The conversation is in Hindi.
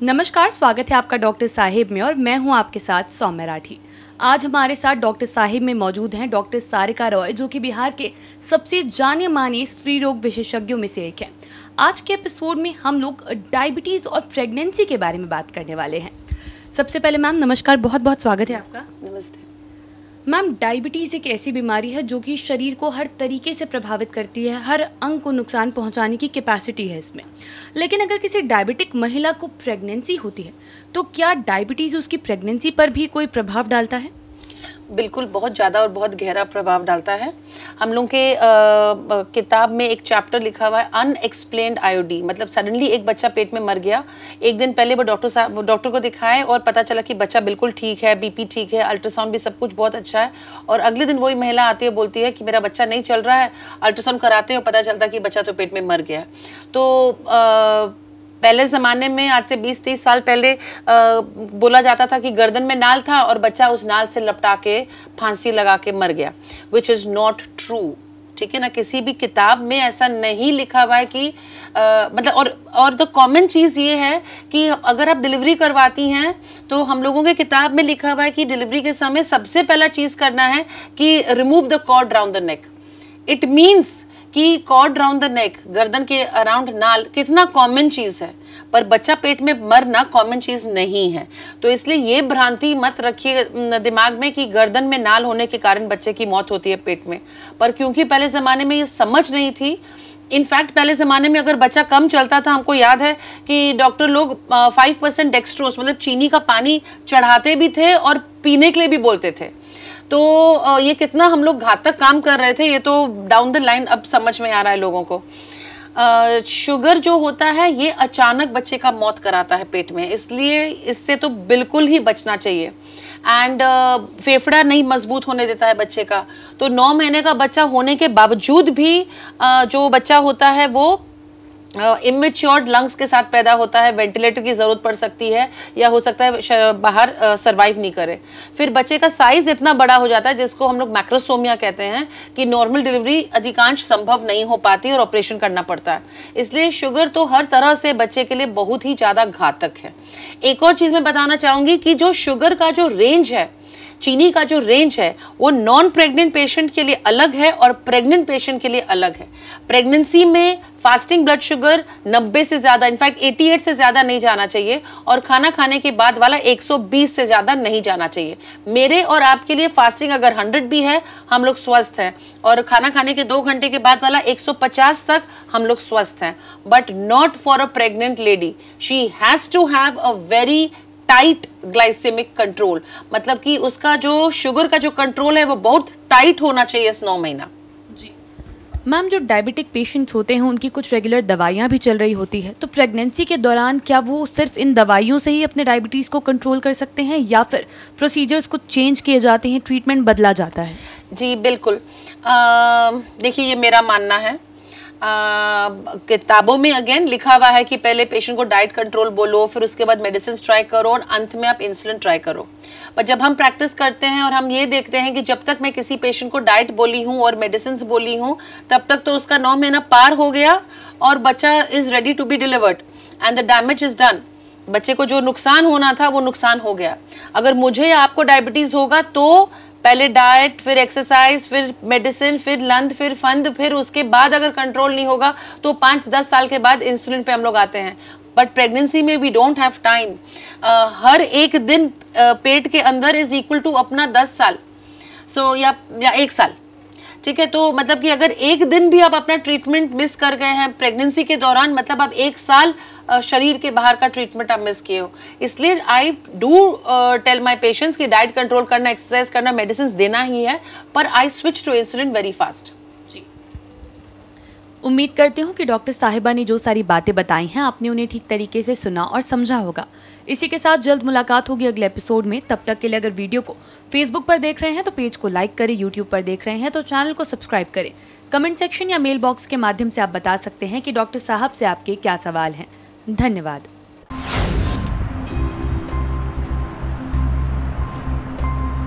नमस्कार, स्वागत है आपका डॉक्टर साहिब में और मैं हूं आपके साथ सौम्या राठी। आज हमारे साथ डॉक्टर साहिब में मौजूद हैं डॉक्टर सारिका रॉय, जो कि बिहार के सबसे जाने माने स्त्री रोग विशेषज्ञों में से एक हैं। आज के एपिसोड में हम लोग डायबिटीज़ और प्रेगनेंसी के बारे में बात करने वाले हैं। सबसे पहले मैम नमस्कार, बहुत बहुत स्वागत है आपका। नमस्ते मैम, डायबिटीज़ एक ऐसी बीमारी है जो कि शरीर को हर तरीके से प्रभावित करती है, हर अंग को नुकसान पहुंचाने की कैपेसिटी है इसमें। लेकिन अगर किसी डायबिटिक महिला को प्रेगनेंसी होती है तो क्या डायबिटीज़ उसकी प्रेगनेंसी पर भी कोई प्रभाव डालता है? बिल्कुल, बहुत ज़्यादा और बहुत गहरा प्रभाव डालता है। हम लोग के किताब में एक चैप्टर लिखा हुआ है अनएक्सप्लेन्ड आईओडी, मतलब सडनली एक बच्चा पेट में मर गया। एक दिन पहले वो डॉक्टर को दिखाए और पता चला कि बच्चा बिल्कुल ठीक है, बीपी ठीक है, अल्ट्रासाउंड भी सब कुछ बहुत अच्छा है। और अगले दिन वही महिला आती है, बोलती है कि मेरा बच्चा नहीं चल रहा है। अल्ट्रासाउंड कराते हैं और पता चलता है कि बच्चा तो पेट में मर गया। तो पहले ज़माने में, आज से 20-30 साल पहले बोला जाता था कि गर्दन में नाल था और बच्चा उस नाल से लपटा के फांसी लगा के मर गया, विच इज़ नॉट ट्रू। ठीक है ना, किसी भी किताब में ऐसा नहीं लिखा हुआ है कि मतलब और द कॉमन चीज़ ये है कि अगर आप डिलीवरी करवाती हैं तो हम लोगों के किताब में लिखा हुआ है कि डिलीवरी के समय सबसे पहला चीज़ करना है कि remove the cord round the neck. It means कि कॉर्ड राउंड द नेक, गर्दन के अराउंड नाल, कितना कॉमन चीज़ है, पर बच्चा पेट में मरना कॉमन चीज़ नहीं है। तो इसलिए ये भ्रांति मत रखिए दिमाग में कि गर्दन में नाल होने के कारण बच्चे की मौत होती है पेट में। पर क्योंकि पहले ज़माने में ये समझ नहीं थी, इनफैक्ट पहले ज़माने में अगर बच्चा कम चलता था, हमको याद है कि डॉक्टर लोग 5% डेक्सट्रोज मतलब चीनी का पानी चढ़ाते भी थे और पीने के लिए भी बोलते थे। तो ये कितना हम लोग घातक काम कर रहे थे, ये तो डाउन द लाइन अब समझ में आ रहा है लोगों को। शुगर जो होता है ये अचानक बच्चे का मौत कराता है पेट में, इसलिए इससे तो बिल्कुल ही बचना चाहिए। एंड फेफड़ा नहीं मजबूत होने देता है बच्चे का। तो 9 महीने का बच्चा होने के बावजूद भी जो बच्चा होता है वो इमेच्योर्ड लंग्स के साथ पैदा होता है, वेंटिलेटर की ज़रूरत पड़ सकती है या हो सकता है बाहर सरवाइव नहीं करे। फिर बच्चे का साइज़ इतना बड़ा हो जाता है जिसको हम लोग मैक्रोसोमिया कहते हैं कि नॉर्मल डिलीवरी अधिकांश संभव नहीं हो पाती और ऑपरेशन करना पड़ता है। इसलिए शुगर तो हर तरह से बच्चे के लिए बहुत ही ज़्यादा घातक है। एक और चीज़ मैं बताना चाहूँगी कि जो शुगर का जो रेंज है, चीनी का जो रेंज है, वो नॉन प्रेग्नेंट पेशेंट के लिए अलग है और प्रेग्नेंट पेशेंट के लिए अलग है। प्रेगनेंसी में फास्टिंग ब्लड शुगर 90 से ज़्यादा, इनफैक्ट 88 से ज़्यादा नहीं जाना चाहिए और खाना खाने के बाद वाला 120 से ज़्यादा नहीं जाना चाहिए। मेरे और आपके लिए फास्टिंग अगर 100 भी है, हम लोग स्वस्थ हैं, और खाना खाने के 2 घंटे के बाद वाला 150 तक हम लोग स्वस्थ हैं। But not for a pregnant lady. She has to have a very tight glycaemic control, मतलब कि उसका जो शुगर का जो कंट्रोल है वो बहुत टाइट होना चाहिए इस 9 महीना। जी मैम, जो डायबिटिक पेशेंट्स होते हैं उनकी कुछ रेगुलर दवाइयाँ भी चल रही होती है, तो प्रेगनेंसी के दौरान क्या वो सिर्फ इन दवाइयों से ही अपने डायबिटीज़ को कंट्रोल कर सकते हैं या फिर प्रोसीजर्स कुछ चेंज किए जाते हैं, ट्रीटमेंट बदला जाता है? जी बिल्कुल, देखिए ये मेरा मानना है। किताबों में अगेन लिखा हुआ है कि पहले पेशेंट को डाइट कंट्रोल बोलो, फिर उसके बाद मेडिसिन ट्राई करो और अंत में आप इंसुलिन ट्राई करो। पर जब हम प्रैक्टिस करते हैं और हम ये देखते हैं कि जब तक मैं किसी पेशेंट को डाइट बोली हूँ और मेडिसिन बोली हूँ, तब तक तो उसका 9 महीना पार हो गया और बच्चा is ready to be delivered and the damage is done. बच्चे को जो नुकसान होना था वो नुकसान हो गया। अगर मुझे या आपको डायबिटीज़ होगा तो पहले डाइट, फिर एक्सरसाइज, फिर मेडिसिन, फिर लंद, फिर फंद, फिर उसके बाद अगर कंट्रोल नहीं होगा तो 5-10 साल के बाद इंसुलिन पे हम लोग आते हैं। बट प्रेगनेंसी में वी डोंट हैव टाइम। हर एक दिन पेट के अंदर इज इक्वल टू अपना 10 साल, सो या 1 साल। ठीक है, तो मतलब कि अगर एक दिन भी आप अपना ट्रीटमेंट मिस कर गए हैं प्रेगनेंसी के दौरान, मतलब आप 1 साल शरीर के बाहर का ट्रीटमेंट आप मिस किए हो। इसलिए I do tell my patients कि डाइट कंट्रोल करना, एक्सरसाइज करना, मेडिसिन देना ही है, पर I switch to insulin very fast. उम्मीद करती हूँ कि डॉक्टर साहिबा ने जो सारी बातें बताई हैं आपने उन्हें ठीक तरीके से सुना और समझा होगा। इसी के साथ जल्द मुलाकात होगी अगले एपिसोड में। तब तक के लिए अगर वीडियो को फेसबुक पर देख रहे हैं तो पेज को लाइक करें, यूट्यूब पर देख रहे हैं तो चैनल को सब्सक्राइब करें। कमेंट सेक्शन या मेल बॉक्स के माध्यम से आप बता सकते हैं कि डॉक्टर साहब से आपके क्या सवाल हैं। धन्यवाद।